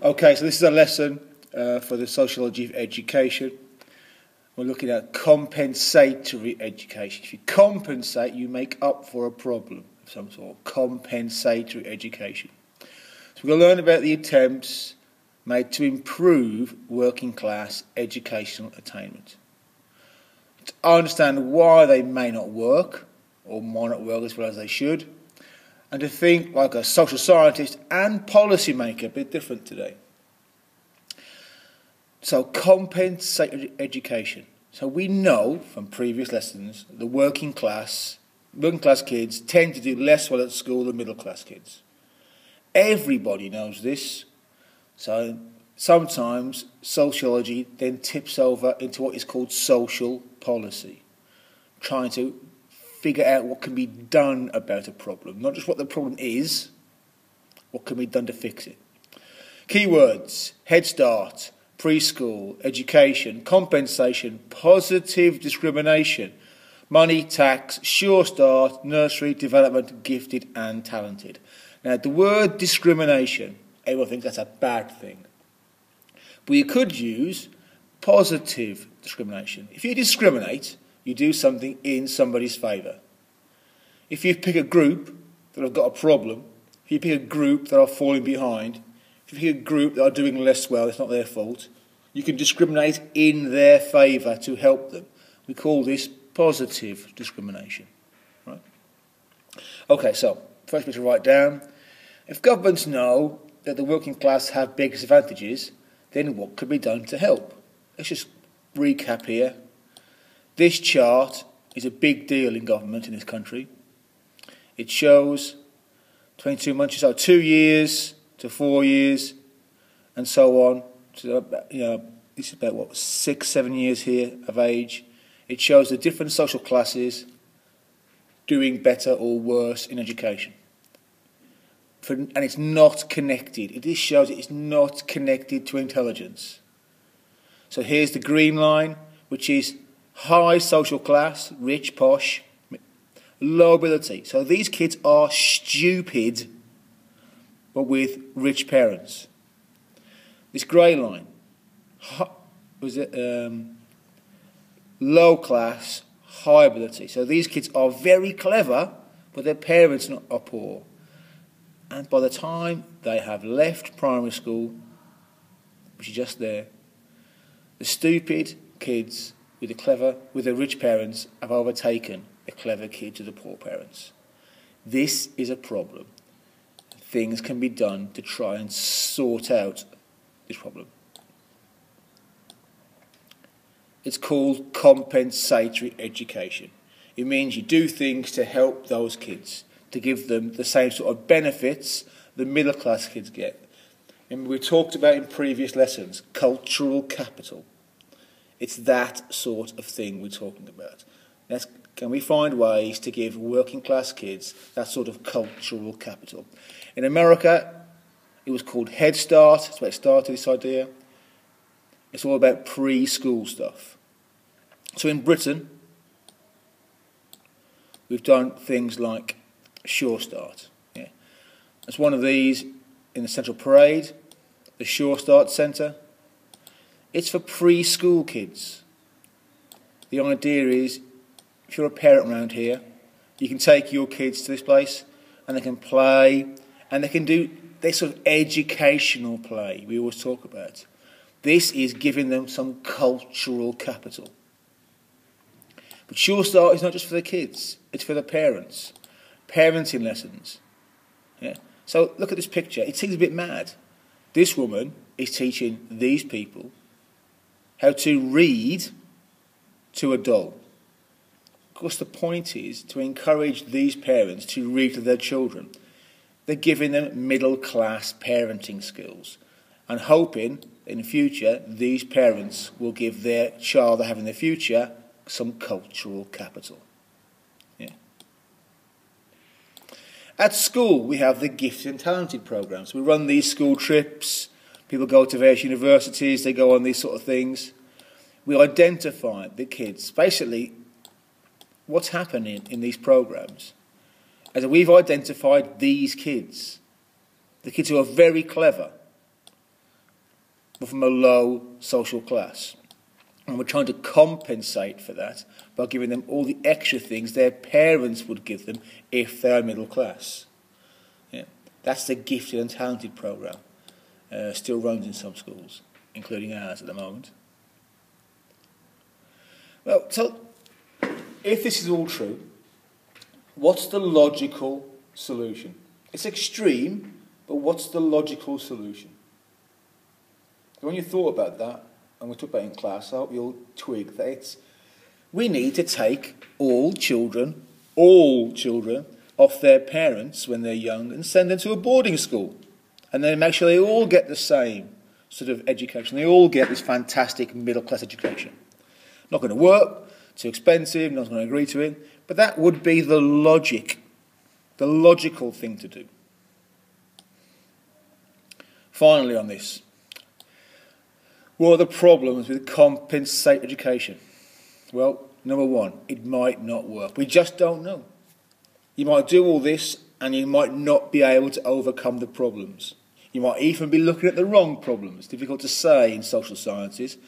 Okay, so this is a lesson for the sociology of education. We're looking at compensatory education. If you compensate, you make up for a problem of some sort. Compensatory education. So we're going to learn about the attempts made to improve working class educational attainment. To understand why they may not work, or might not work as well as they should, and to think like a social scientist and policy maker, a bit different today. So compensatory education. So we know from previous lessons the working class kids tend to do less well at school than middle class kids. Everybody knows this. So sometimes sociology then tips over into what is called social policy, trying to figure out what can be done about a problem. Not just what the problem is, what can be done to fix it. Keywords: Head Start, preschool, education, compensation, positive discrimination, money, tax, sure start, nursery, development, gifted and talented. Now the word discrimination, everyone thinks that's a bad thing. But you could use positive discrimination. If you discriminate, you do something in somebody's favour. If you pick a group that have got a problem, if you pick a group that are falling behind, if you pick a group that are doing less well, it's not their fault, you can discriminate in their favour to help them. We call this positive discrimination. Right? Okay, so first bit to write down. If governments know that the working class have big disadvantages, then what could be done to help? Let's just recap here. This chart is a big deal in government in this country. It shows 22 months, so 2 years to 4 years, and so on. So, this is about 6, 7 years here of age. It shows the different social classes doing better or worse in education. And it's not connected. It just shows it is not connected to intelligence. So here's the green line, which is high social class, rich, posh, low ability. So these kids are stupid, but with rich parents. This grey line, low class, high ability. So these kids are very clever, but their parents are poor. And by the time they have left primary school, which is just there, the stupid kids with the rich parents have overtaken the clever kids of the poor parents. This is a problem. Things can be done to try and sort out this problem. It's called compensatory education. It means you do things to help those kids, to give them the same sort of benefits the middle class kids get. And we talked about in previous lessons, cultural capital. It's that sort of thing we're talking about. Can we find ways to give working class kids that sort of cultural capital? In America, it was called Head Start. That's where it started, this idea. It's all about preschool stuff. So in Britain, we've done things like Sure Start. Yeah. There's one of these in the Central Parade, the Sure Start Centre. It's for preschool kids. The idea is, if you're a parent around here, you can take your kids to this place and they can play and they can do this sort of educational play we always talk about. This is giving them some cultural capital. But Sure Start is not just for the kids, it's for the parents. Parenting lessons. Yeah? So look at this picture. It seems a bit mad. This woman is teaching these people how to read to a doll. Of course, the point is to encourage these parents to read to their children. They're giving them middle-class parenting skills and hoping in the future these parents will give their child they have in the future some cultural capital. Yeah. At school, we have the gifted and talented programs. We run these school trips. People go to various universities. They go on these sort of things. We identify the kids. Basically, what's happening in these programs is that we've identified these kids, the kids who are very clever, but from a low social class. And we're trying to compensate for that by giving them all the extra things their parents would give them if they're middle class. Yeah. That's the Gifted and Talented programme. Still runs in some schools, including ours at the moment. Well, so if this is all true, what's the logical solution? It's extreme, but what's the logical solution? When you thought about that, and we talked about it in class, I hope you'll twig that we need to take all children off their parents when they're young and send them to a boarding school. And then make sure they all get the same sort of education. They all get this fantastic middle-class education. Not going to work, too expensive, not going to agree to it, but that would be the logical thing to do. Finally on this, what are the problems with compensatory education? Well, number one, it might not work. We just don't know. You might do all this and you might not be able to overcome the problems. You might even be looking at the wrong problems. It's difficult to say in social sciences.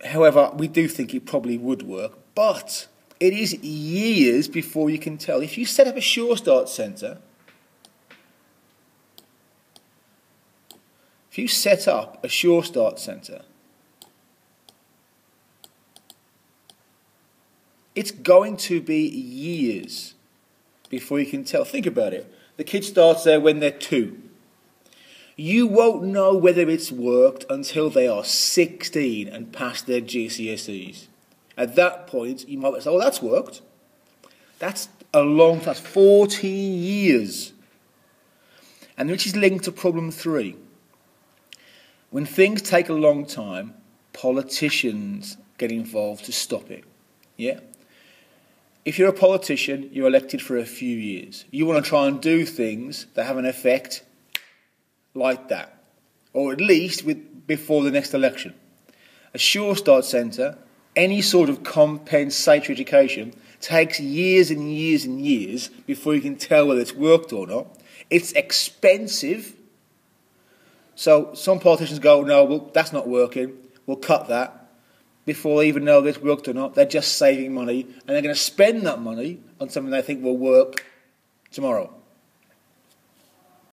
However, we do think it probably would work, but it is years before you can tell. If you set up a Sure Start Centre, it's going to be years before you can tell. Think about it. The kid starts there when they're 2. You won't know whether it's worked until they are 16 and past their GCSEs. At that point, you might say, oh, that's worked. That's a long time. That's 14 years. And which is linked to problem 3. When things take a long time, politicians get involved to stop it. Yeah? If you're a politician, you're elected for a few years. You want to try and do things that have an effect like that, or at least before the next election. A Sure Start Centre, any sort of compensatory education, takes years and years and years before you can tell whether it's worked or not. It's expensive. So some politicians go, no, well, that's not working, we'll cut that. Before they even know if it's worked or not, they're just saving money, and they're going to spend that money on something they think will work tomorrow.